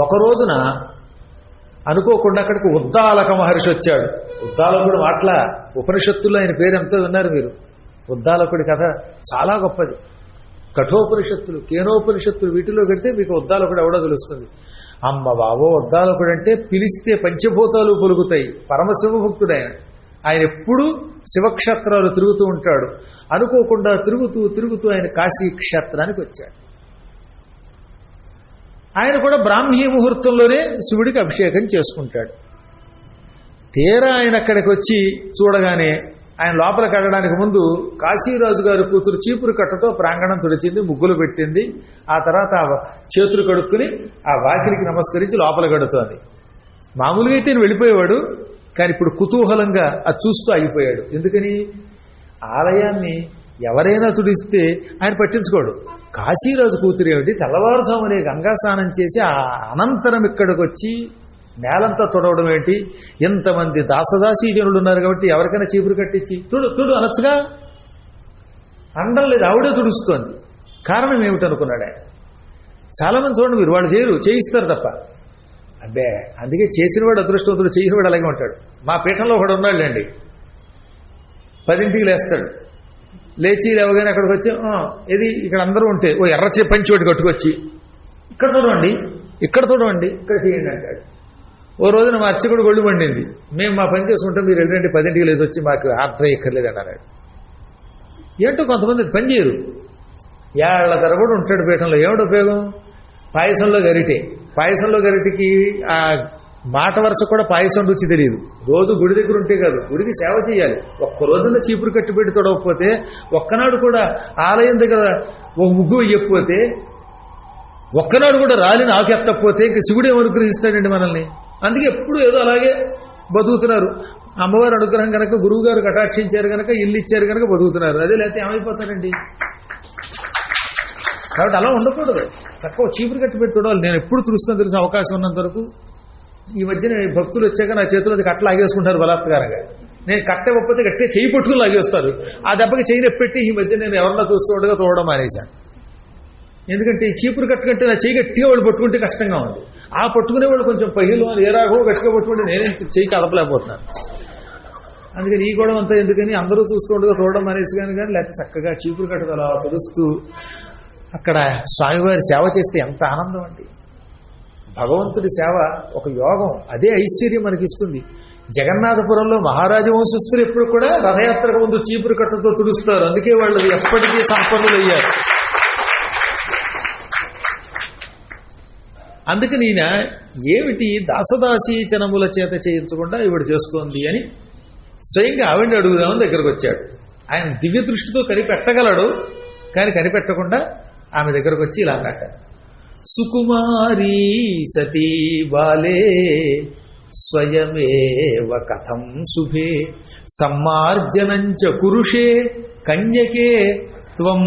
ఒక రోజున అనుకోకుండా అక్కడికి ఉద్దాలక మహర్షి వచ్చాడు. ఉద్దాలకుడు మాటల ఉపనిషత్తుల్లో ఆయన పేరు ఎంతో విన్నారు మీరు. ఉద్దాలకుడి కథ చాలా గొప్పది. కఠోపనిషత్తులు, కేనోపనిషత్తులు వీటిలో పెడితే మీకు ఉద్దాలకుడు ఎవడో తెలుస్తుంది. అమ్మ బాబో, ఉద్దాలకుడు అంటే పిలిస్తే పంచభూతాలు పొలుగుతాయి. పరమశివభక్తుడు ఆయన. ఆయన ఎప్పుడూ శివక్షేత్రాలు తిరుగుతూ ఉంటాడు. అనుకోకుండా తిరుగుతూ తిరుగుతూ ఆయన కాశీ క్షేత్రానికి వచ్చాడు. ఆయన కూడా బ్రాహ్మీ ముహూర్తంలోనే శివుడికి అభిషేకం చేసుకుంటాడు. తీరా ఆయన అక్కడికి వచ్చి చూడగానే ఆయన లోపలికి వెళ్ళడానికి ముందు కాశీరాజు గారి కూతురు చీపురు కట్టతో ప్రాంగణం తుడిచింది, ముగ్గులు పెట్టింది. ఆ తర్వాత చేతులు కడుక్కుని ఆ వాకిలికి నమస్కరించి లోపల గడుతోంది. మామూలుగా అయితే నేను వెళ్ళిపోయేవాడు, కానీ ఇప్పుడు కుతూహలంగా అది చూస్తూ ఆగిపోయాడు. ఎందుకని? ఆలయాన్ని ఎవరైనా తుడిస్తే ఆయన పట్టించుకోడు. కాశీరాజు కూతురు ఏమిటి, తెల్లవారుజామునే గంగా స్నానం చేసి ఆ అనంతరం ఇక్కడికి వచ్చి నేలంతా తుడవడం ఏంటి? ఎంతమంది దాసదాసీ జనులు ఉన్నారు కాబట్టి ఎవరికైనా చీపురు కట్టించి తుడు అనొచ్చుగా. అండం లేదు, ఆవిడే తుడుస్తోంది. కారణం ఏమిటనుకున్నాడు ఆయన. చాలామంది చూడండి మీరు, వాళ్ళు చేయరు, చేయిస్తారు తప్ప. అబ్బే, అందుకే చేసినవాడు అదృష్టవంతుడు, చేయనివాడు అలాగే ఉంటాడు. మా పీఠంలో ఒకడు ఉన్నాడులేండి, 10ంటికి లేస్తాడు. లేచి లేవగానే అక్కడికి వచ్చి ఇది ఇక్కడ అందరూ ఉంటే ఓ ఎర్ర పంచి ఒకటి కట్టుకొచ్చి ఇక్కడ చూడండి, ఇక్కడ చూడండి, ఇక్కడ చేయండి అంటాడు. ఓ రోజున మా అర్చకుడు గొళ్ళు పండింది. మేము మా పని చేసుకుంటాం, మీరు వెళ్ళండి 10ంటికి లేచి వచ్చి మాకు ఆర్డర్ ఎక్కర్లేదు అన్నాడు. ఏంటో కొంతమంది పని చేయరు, ఏళ్ల తరబడి ఉంటాడు పీఠంలో. ఏమిటి ఉపయోగం? పాయసంలో గరిటికి ఆ మాట వరుస కూడా పాయసం రుచి తెలియదు. రోజు గుడి దగ్గర ఉంటే కాదు, గుడికి సేవ చేయాలి. ఒక్క రోజున చీపురు కట్టి పెట్టి తొడవకపోతే, ఒక్కనాడు కూడా ఆలయం దగ్గర ఒక ముగ్గు వెయ్యకపోతే, ఒక్కనాడు కూడా రాలిని ఆకెత్తకపోతే ఇంక శివుడు ఏమనుగ్రహిస్తాడండి మనల్ని? అందుకే ఎప్పుడు ఏదో అలాగే బతుకుతున్నారు. అమ్మవారు అనుగ్రహం కనుక, గురువు గారు కటాక్షించారు కనుక, ఇల్లు ఇచ్చారు కనుక బతుకుతున్నారు. అదే లేకపోతే ఏమైపోతారండి? కాబట్టి అలా ఉండకూడదు. చక్కగా చీపురు కట్టి పెట్టి చూడాలి. నేను ఎప్పుడు తుడుస్తాను తెలిసిన అవకాశం ఉన్నంత వరకు. ఈ మధ్యన భక్తులు వచ్చాక నా చేతిలో కట్ట లాగేసుకుంటారు బలాత్కారంగా. నేను కట్ట ఇవ్వకపోతే గట్టిగా చేయి పట్టుకుని లాగేస్తారు. ఆ దెబ్బకి చేయి నొప్పెట్టి ఈ మధ్య నేను ఎవరన్నా చూస్తూ ఉండగా తోవడం మానేశాను. ఎందుకంటే ఈ చీపురు కట్టుకుంటే నా చేయి గట్టిగా వాళ్ళు పట్టుకుంటే కష్టంగా ఉంది. ఆ పట్టుకునే వాళ్ళు కొంచెం పహిలో ఏ రాగో గట్టిగా పట్టుకుంటే నేనేం చేయి కదపలేకపోతున్నాను. అందుకని ఈ గొడవ అంతా ఎందుకని అందరూ చూస్తూ ఉండగా తోవడం మానేసి కానీ లేకపోతే చక్కగా చీపురు కట్టుకు అలా తెలుస్తూ అక్కడ స్వామివారి సేవ చేస్తే ఎంత ఆనందం అండి. భగవంతుడి సేవ ఒక యోగం, అదే ఐశ్వర్యం మనకిస్తుంది. జగన్నాథపురంలో మహారాజు వంశస్థులు ఎప్పుడు కూడా రథయాత్రకు ముందు చీపురు కట్టతో తుడుస్తారు. అందుకే వాళ్ళు ఎప్పటికీ సంపన్నులు అయ్యారు. అందుకని ఈయన ఏమిటి దాసదాసీచనముల చేత చేయించకుండా ఇవిడ చేస్తోంది అని స్వయంగా ఆవిడని అడుగుదామని దగ్గరకు వచ్చాడు. ఆయన దివ్య దృష్టితో కనిపెట్టగలడు, కానీ కనిపెట్టకుండా ఆమె దగ్గరకు వచ్చి ఇలా అన్నాక, సుకుమారీ సతీ బాలే స్వయమేవ కథం శుభే సమ్మార్జనంచ కురుషే కన్యకే త్వం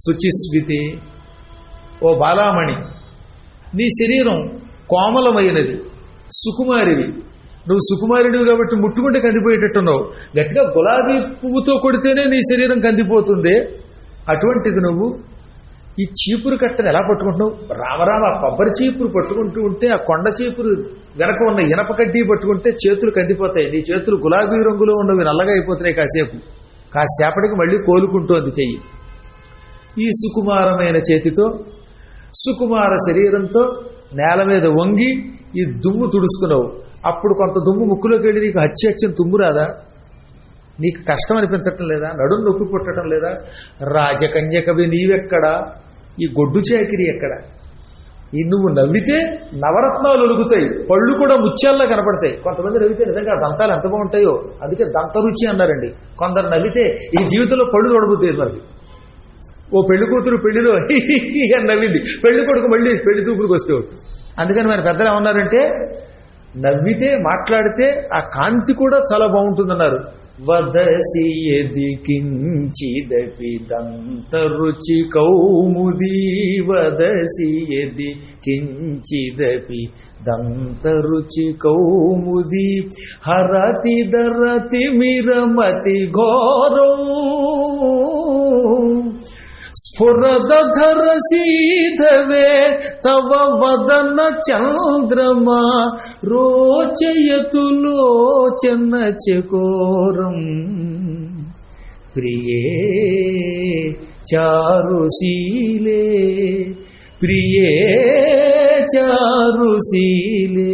శుచిస్వితే. ఓ బాలామణి, నీ శరీరం కోమలమైనది, సుకుమారివి. నువ్వు సుకుమారినివి కాబట్టి ముట్టుకుంటే కందిపోయేటట్టున్నావు. గట్టిగా గులాబీ పువ్వుతో కొడితేనే నీ శరీరం కందిపోతుంది. అటువంటిది నువ్వు ఈ చీపురు కట్టను ఎలా పట్టుకుంటున్నావు? రామరామ, కొబ్బరి చీపురు పట్టుకుంటూ ఉంటే ఆ కొండ చీపురు వెనక ఉన్న ఇనప కడ్డీ పట్టుకుంటే చేతులు కందిపోతాయి. నీ చేతులు గులాబీ రంగులో ఉన్నవి నల్లగా అయిపోతున్నాయి. కాసేపటికి మళ్ళీ కోలుకుంటోంది చెయ్యి. ఈ సుకుమారమైన చేతితో, సుకుమార శరీరంతో నేల మీద వంగి ఈ దుమ్ము తుడుస్తున్నావు. అప్పుడు కొంత దుమ్ము ముక్కులోకి వెళ్ళి నీకు హత్యని తుమ్ము రాదా? నీకు కష్టం అనిపించటం లేదా? నడుము నొప్పి పుట్టడం లేదా? రాజకన్యకవి నీవెక్కడా? ఈ గొడ్డు చాకిరి ఎక్కడ? ఈ నువ్వు నవ్వితే నవరత్నాలు ఒలుగుతాయి, పళ్ళు కూడా ముత్యాల్లో కనపడతాయి. కొంతమంది నవ్వితే నిజంగా దంతాలు ఎంత బాగుంటాయో, అందుకే దంతరుచి అన్నారండి. కొందరు నవ్వితే ఈ జీవితంలో పళ్ళు తొడబుద్ది. మరి ఓ పెళ్లి కూతురు పెళ్లిలో అని నవ్వింది, పెళ్లి కొడుకు మళ్ళీ పెళ్లి చూపులకు వస్తే. అందుకని మన పెద్దలు ఏమన్నారంటే, నవ్వితే మాట్లాడితే ఆ కాంతి కూడా చాలా బాగుంటుందన్నారు. వదసి యది కించిదపి దంతరుచి కౌముదీ వదసి యది కించిదపి దంతరుచి కౌముదీ హరతి దరతి మిరమతి ఘోరం స్ఫురదధర సీధవే తవ వదన చంద్రమా రోచయతు లోచన చకోరం ప్రియే చారుశీలే ప్రియే చారుశీలే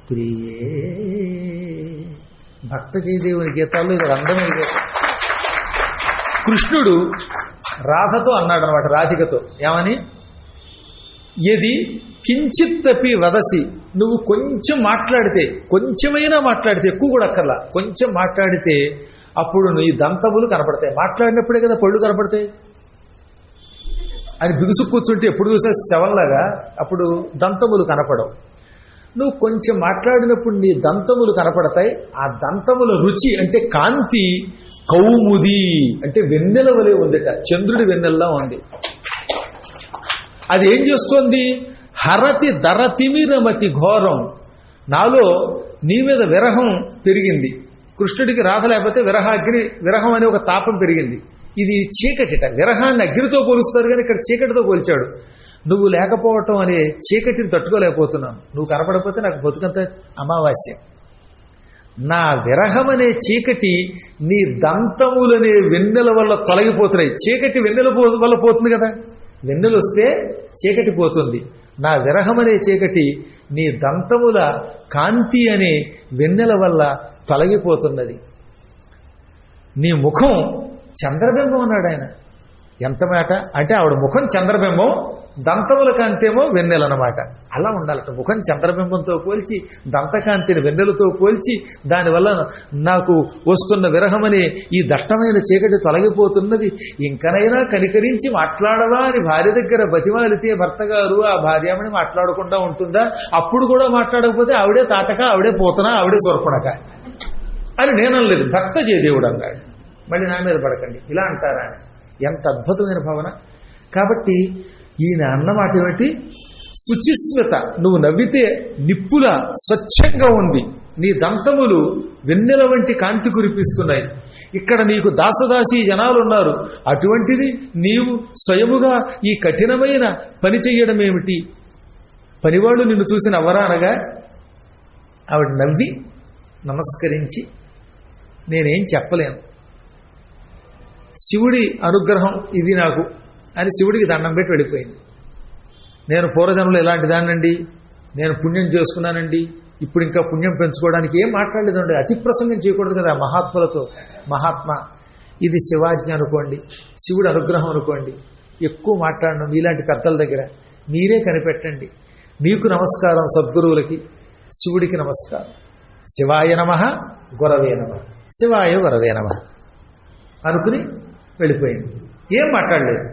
ప్రియే. భక్త జయదేవుని గీతాల్లో ఇది అందమైన గీతం. కృష్ణుడు రాధతో అన్నాడు అనమాట, రాధికతో ఏమని, ఎది కించిత్తపి వదసి, నువ్వు కొంచెం మాట్లాడితే, కొంచెమైనా మాట్లాడితే, ఎక్కువ కూడా అక్కర్లా, కొంచెం మాట్లాడితే అప్పుడు నీ దంతములు కనపడతాయి. మాట్లాడినప్పుడే కదా పళ్ళు కనపడతాయి. అని బిగుసు కూర్చుంటే ఎప్పుడు చూసే శవంలాగా అప్పుడు దంతములు కనపడవు. నువ్వు కొంచెం మాట్లాడినప్పుడు నీ దంతములు కనపడతాయి. ఆ దంతముల రుచి అంటే కాంతి కౌముది అంటే వెన్నెల వలె ఉందిట, చంద్రుడి వెన్నెల్లా ఉంది. అది ఏం చేస్తోంది, హరతి దరతిమిరమతి ఘోరం, నాలో నీ మీద విరహం పెరిగింది. కృష్ణుడికి రాధ లేకపోతే విరహం అనే ఒక తాపం పెరిగింది. ఇది చీకటిట, విరహాన్ని అగ్నితో పోలుస్తారు కానీ ఇక్కడ చీకటితో పోల్చాడు. నువ్వు లేకపోవటం అనే చీకటిని తట్టుకోలేకపోతున్నాను, నువ్వు కనపడకపోతే నాకు బతుకంత అమావాస్య. నా విరహం అనే చీకటి నీ దంతములనే వెన్నెల వల్ల తొలగిపోతున్నాయి. చీకటి వెన్నెల వల్ల పోతుంది కదా, వెన్నెలు వస్తే చీకటి పోతుంది. నా విరహం అనే చీకటి నీ దంతముల కాంతి అనే వెన్నెల వల్ల తొలగిపోతున్నది. నీ ముఖం చంద్రబింబం అన్నాడు ఆయన. ఎంత మాట అంటే ఆవిడ ముఖం చంద్రబింబం, దంతముల కాంతేమో వెన్నెలన్నమాట. అలా ఉండాలట. ముఖం చంద్రబింబంతో పోల్చి, దంతకాంతిని వెన్నెలతో పోల్చి, దానివల్ల నాకు వస్తున్న విరహమనే ఈ దట్టమైన చీకటి తొలగిపోతున్నది, ఇంకనైనా కనికరించి మాట్లాడవా అని భార్య దగ్గర బతిమాలితే భర్త గారు ఆ భార్యమని మాట్లాడకుండా ఉంటుందా? అప్పుడు కూడా మాట్లాడకపోతే ఆవిడే తాటక, ఆవిడే పోతనా, ఆవిడే సొరపడక అని నేనలేదు, భక్త జయదేవుడు అన్నాడు. మళ్ళీ నా మీద పడకండి ఇలా అంటారా అని. ఎంత అద్భుతమైన భావన. కాబట్టి ఈయన అన్నమాట ఏమిటి, శుచిస్మిత, నువ్వు నవ్వితే నిప్పులా స్వచ్ఛంగా ఉంది, నీ దంతములు వెన్నెల వంటి కాంతి కురిపిస్తున్నాయి. ఇక్కడ నీకు దాసదాసి జనాలు ఉన్నారు, అటువంటిది నీవు స్వయముగా ఈ కఠినమైన పని చెయ్యడం ఏమిటి? పనివాళ్ళు నిన్ను చూసి నవ్వరా అనగా ఆవిడ నవ్వి నమస్కరించి, నేనేం చెప్పలేను, శివుడి అనుగ్రహం ఇది నాకు అని శివుడికి దండం పెట్టి వెళ్ళిపోయింది. నేను పూర్వజన్మలో ఇలాంటి దాన్నండి, నేను పుణ్యం చేసుకున్నానండి, ఇప్పుడు ఇంకా పుణ్యం పెంచుకోవడానికి ఏం మాట్లాడలేదండి. అతి ప్రసంగం చేయకూడదు కదా మహాత్ములతో. మహాత్మ ఇది శివాజ్ఞ అనుకోండి, శివుడి అనుగ్రహం అనుకోండి, ఎక్కువ మాట్లాడడం మీలాంటి పెద్దల దగ్గర. మీరే కనిపెట్టండి. మీకు నమస్కారం సద్గురువులకి, శివుడికి నమస్కారం. శివాయ నమః గురవే నమః, శివాయ గురవే నమః అనుకుని వెళ్ళిపోయింది. ఏం మాట్లాడలేదు.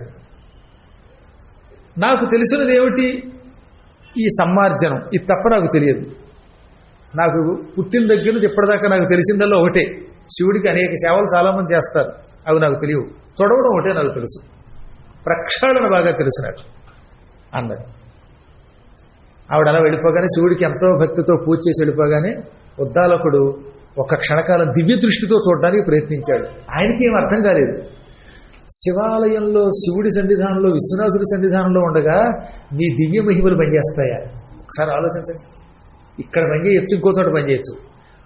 నాకు తెలిసినది ఏమిటి, ఈ సమ్మార్జనం, ఇది తప్ప నాకు తెలియదు. నాకు పుట్టిన దగ్గర నుంచి ఇప్పటిదాకా నాకు తెలిసిందల్లో ఒకటే, శివుడికి అనేక సేవలు చాలామంది చేస్తారు, అవి నాకు తెలియవు. తొడవడం ఒకటే నాకు తెలుసు, ప్రక్షాళన బాగా తెలిసినట్టు అన్నది. ఆవిడ అలా వెళ్ళిపోగానే, శివుడికి ఎంతో భక్తితో పూజ చేసి వెళ్ళిపోగానే ఉద్దాలకుడు ఒక క్షణకాలం దివ్య దృష్టితో చూడడానికి ప్రయత్నించాడు. ఆయనకి ఏం అర్థం కాలేదు. శివాలయంలో శివుడి సన్నిధానంలో విశ్వనాథుడి సన్నిధానంలో ఉండగా నీ దివ్య మహిమలు పనిచేస్తాయా? ఒకసారి ఆలోచించండి. ఇక్కడ పనిచేయచ్చు, ఇంకో చోట పనిచేయచ్చు.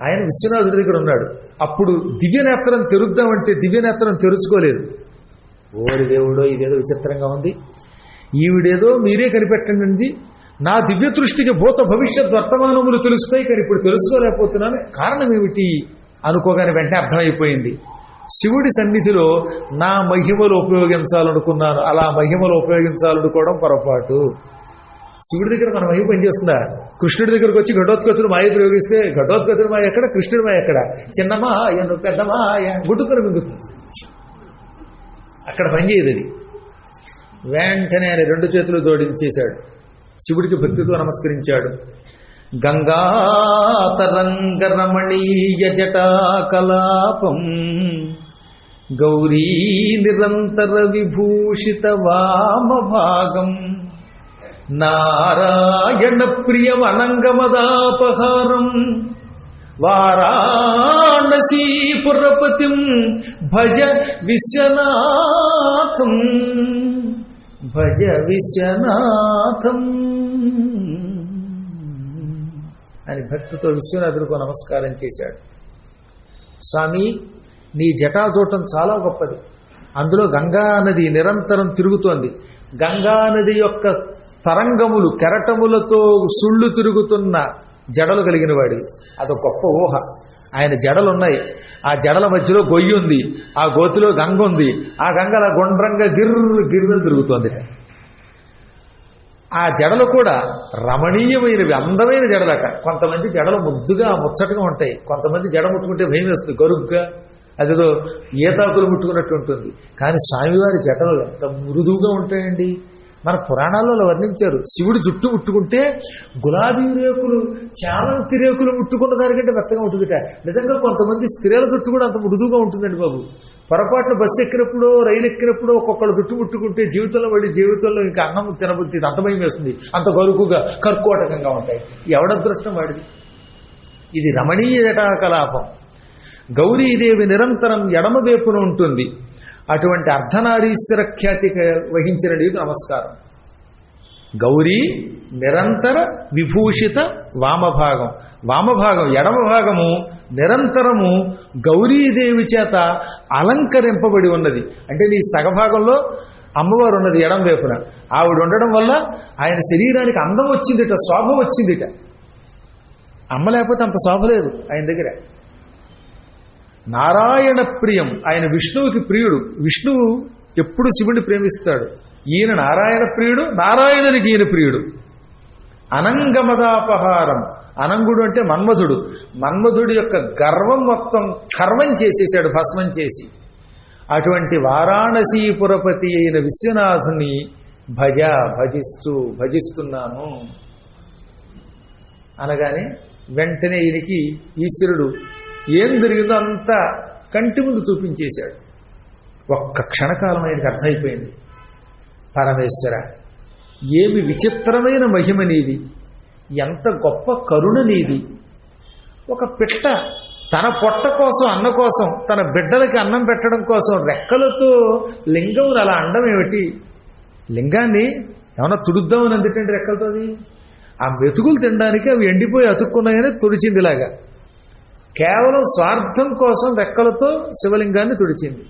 ఆయన విశ్వనాథుడి దగ్గర ఉన్నాడు. అప్పుడు దివ్యనేత్రం తెరుద్దామంటే దివ్యనేత్రం తెరుచుకోలేదు. ఓడి దేవుడో ఇదేదో విచిత్రంగా ఉంది, ఈవిడేదో మీరే కనిపెట్టండి, నా దివ్య దృష్టికి భూత భవిష్యత్ వర్తమానములు తెలుస్తాయి కానీ ఇప్పుడు తెలుసుకోలేకపోతున్నాను, కారణం ఏమిటి అనుకోగానే వెంటనే అర్థమైపోయింది. శివుడి సన్నిధిలో నా మహిమలు ఉపయోగించాలనుకున్నాను, అలా మహిమలు ఉపయోగించాలనుకోవడం పొరపాటు. శివుడి దగ్గర మన మహిమ పనిచేస్తుందా? కృష్ణుడి దగ్గరకు వచ్చి ఘటోత్కచుడు మాయ ప్రయోగిస్తే ఘటోత్కచుడు మాయ ఎక్కడ, కృష్ణుడి మాయ ఎక్కడ? చిన్నమాయ పెద్దమాయ గుడ్డుకొని మింగుతుంది, అక్కడ పనిచేయదు అది. వెంటనే ఆయన రెండు చేతులు జోడించేశాడు, శివుడికి భక్తితో నమస్కరించాడు. గంగాతరంగరమణీయ జటాకలాపం గౌరీ నిరంతర విభూషిత వామభాగం నారాయణ ప్రియమనంగమదాపహారం వారాణసీపుర వారాణసీపురపతిం భజ విశ్వనాథం భజ విశ్వనాథం అని భక్తితో విశ్వనాథుడికి నమస్కారం చేశాడు. స్వామి, నీ జటాజూటం చాలా గొప్పది. అందులో గంగా నది నిరంతరం తిరుగుతోంది. గంగా నది యొక్క తరంగములు కెరటములతో సుళ్ళు తిరుగుతున్న జడలు కలిగిన వాడి. అదొక గొప్ప ఊహ. ఆయన జడలున్నాయి, ఆ జడల మధ్యలో గొయ్యి ఉంది, ఆ గోతిలో గంగ ఉంది, ఆ గంగ అలా గుండ్రంగా గిర్రని తిరుగుతోంది. ఆ జడలు కూడా రమణీయమైనవి, అందమైన జడలట. కొంతమంది జడలు ముద్దుగా ముచ్చటగా ఉంటాయి, కొంతమంది జడ ముట్టుకుంటే భయం వేస్తుంది, గరుగ్గా అదేదో ఈతాకులు ముట్టుకున్నట్టు ఉంటుంది. కానీ స్వామివారి జడలు ఎంత మృదువుగా ఉంటాయండి. మన పురాణాలలో వర్ణించారు, శివుడు జుట్టు ముట్టుకుంటే గులాబీ రేకులు చామంతి రేకులు ముట్టుకున్న దానికంటే మెత్తగా ఉంటుందిట. నిజంగా కొంతమంది స్త్రీల జుట్టు కూడా అంత మృదువుగా ఉంటుందండి బాబు. పొరపాటున బస్సు ఎక్కినప్పుడో రైలు ఎక్కినప్పుడో ఒక్కొక్కళ్ళు జుట్టు ముట్టుకుంటే జీవితంలో ఇంకా అన్నం తినబుద్ధి అంత భయం వేస్తుంది, అంత గరుకుగా కర్కోటకంగా ఉంటాయి. ఎవడదృష్టం వాడిది. ఇది రమణీయ జటాకలాపం. గౌరీదేవి నిరంతరం ఎడమవైపున ఉంటుంది. అటువంటి అర్ధనారీశ్వర ఖ్యాతి వహించిన నీకు నమస్కారం. గౌరీ నిరంతర విభూషిత వామభాగం. వామభాగం ఎడమ భాగము నిరంతరము గౌరీదేవి చేత అలంకరింపబడి ఉన్నది. అంటే నీ సగభాగంలో అమ్మవారు ఉన్నది ఎడం వైపున. ఆవిడ ఉండడం వల్ల ఆయన శరీరానికి అందం వచ్చిందిట, శోభ వచ్చిందిట. అమ్మ లేకపోతే అంత శోభ లేదు ఆయన దగ్గర. నారాయణ ప్రియం, ఆయన విష్ణువుకి ప్రియుడు. విష్ణువు ఎప్పుడు శివుడిని ప్రేమిస్తాడు. ఈయన నారాయణ ప్రియుడు, నారాయణునికి ఈయన ప్రియుడు. అనంగమదాపహారం, అనంగుడు అంటే మన్మధుడు. మన్మధుడి యొక్క గర్వం మొత్తం కర్వం చేసేసాడు, భస్మం చేసి. అటువంటి వారాణసీపురపతి అయిన విశ్వనాథుని భజిస్తున్నాను అనగానే వెంటనే ఈయనకి ఈశ్వరుడు ఏం జరిగిందో అంతా కంటి ముందు చూపించేశాడు. ఒక్క క్షణకాలం ఆయనకి అర్థమైపోయింది, పరమేశ్వర ఏమి విచిత్రమైన మహిమ నీది, ఎంత గొప్ప కరుణ నీది. ఒక పిట్ట తన పొట్ట కోసం, అన్న కోసం, తన బిడ్డలకి అన్నం పెట్టడం కోసం రెక్కలతో లింగం అలా అండం ఏమిటి? లింగాన్ని ఏమన్నా తుడుద్దామని అందుకంటే రెక్కలతో అది ఆ మెతుకులు తినడానికి అవి ఎండిపోయి అతుక్కున్నాయని తుడిచింది. ఇలాగా కేవలం స్వార్థం కోసం రెక్కలతో శివలింగాన్ని తుడిచింది.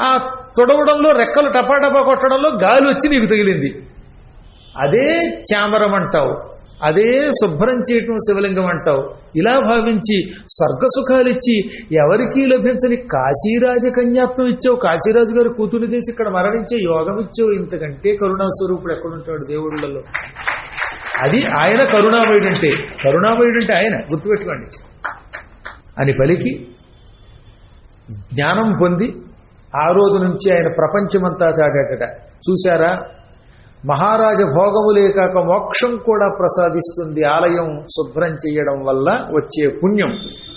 ఆ తుడవడంలో రెక్కలు టపాటపా కొట్టడంలో గాలి వచ్చి నీకు తగిలింది. అదే చామరం అంటావు, అదే శుభ్రం చేయటం శివలింగం అంటావు. ఇలా భావించి స్వర్గసుఖాలిచ్చి ఎవరికీ లభించని కాశీరాజ కన్యాత్వం ఇచ్చావు. కాశీరాజు గారు కూతురు చేసి ఇక్కడ మరణించే యోగం ఇచ్చావు. ఇంతకంటే కరుణాస్వరూపుడు ఎక్కడుంటాడు దేవుళ్ళలో? అది ఆయన కరుణామయుడు అంటే. కరుణామయుడు అంటే ఆయన, గుర్తుపెట్టుకోండి అని పలికి జ్ఞానం పొంది ఆ రోజు నుంచి ఆయన ప్రపంచమంతా చాటాడట. చూశారా, మహారాజ భోగములే కాక మోక్షం కూడా ప్రసాదిస్తుంది ఆలయం శుభ్రం చేయడం వల్ల వచ్చే పుణ్యం.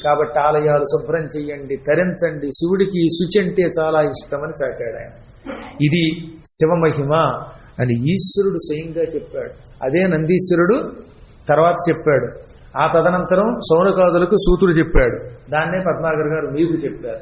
కాబట్టి ఆలయాలు శుభ్రం చెయ్యండి, తరించండి. శివుడికి శుచి అంటే చాలా ఇష్టమని చాటాడు ఆయన. ఇది శివమహిమ అని ఈశ్వరుడు స్వయంగా చెప్పాడు. అదే నందీశ్వరుడు తర్వాత చెప్పాడు. ఆ తదనంతరం సౌనకాదులకు సూతుడు చెప్పాడు. దాన్నే పద్మాకర్ గారు మీకు చెప్పారు.